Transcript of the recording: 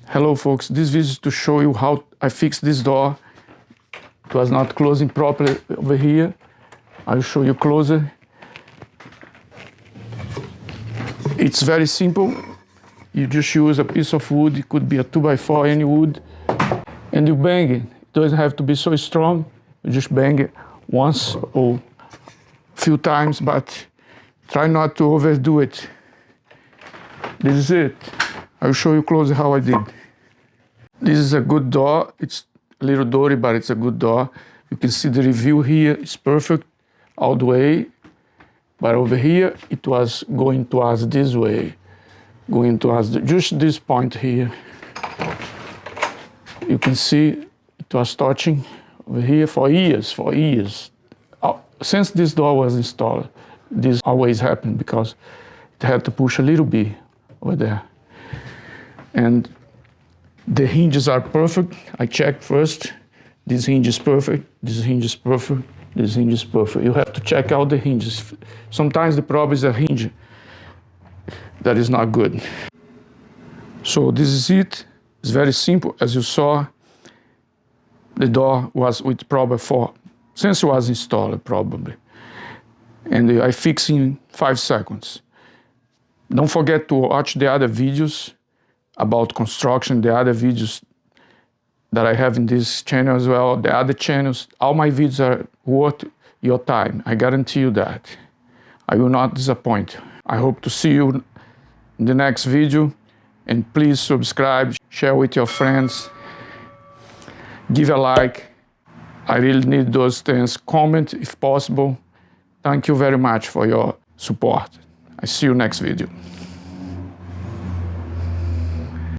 Hello folks, this video is to show you how I fixed this door. It was not closing properly over here. I'll show you closer. It's very simple. You just use a piece of wood, it could be a 2x4, any wood, and you bang it. It doesn't have to be so strong. You just bang it once or a few times, but try not to overdo it. This is it. I'll show you closer how I did. This is a good door. It's a little dirty, but it's a good door. You can see the review here is perfect all the way. But over here, it was going towards this way. Going towards just this point here. You can see it was touching over here for years, Since this door was installed, this always happened because it had to push a little bit over there. And the hinges are perfect. I checked first. This hinge is perfect. This hinge is perfect. This hinge is perfect. You have to check out the hinges. Sometimes the problem is a hinge that is not good. So this is it. It's very simple. As you saw, the door was with problem since it was installed probably. And I fixed in 5 seconds. Don't forget to watch the other videos about construction, the other videos that I have in this channel as well, the other channels. All my videos are worth your time. I guarantee you that. I will not disappoint. I hope to see you in the next video. And please subscribe, share with your friends, give a like. I really need those things. Comment if possible. Thank you very much for your support. I see you next video.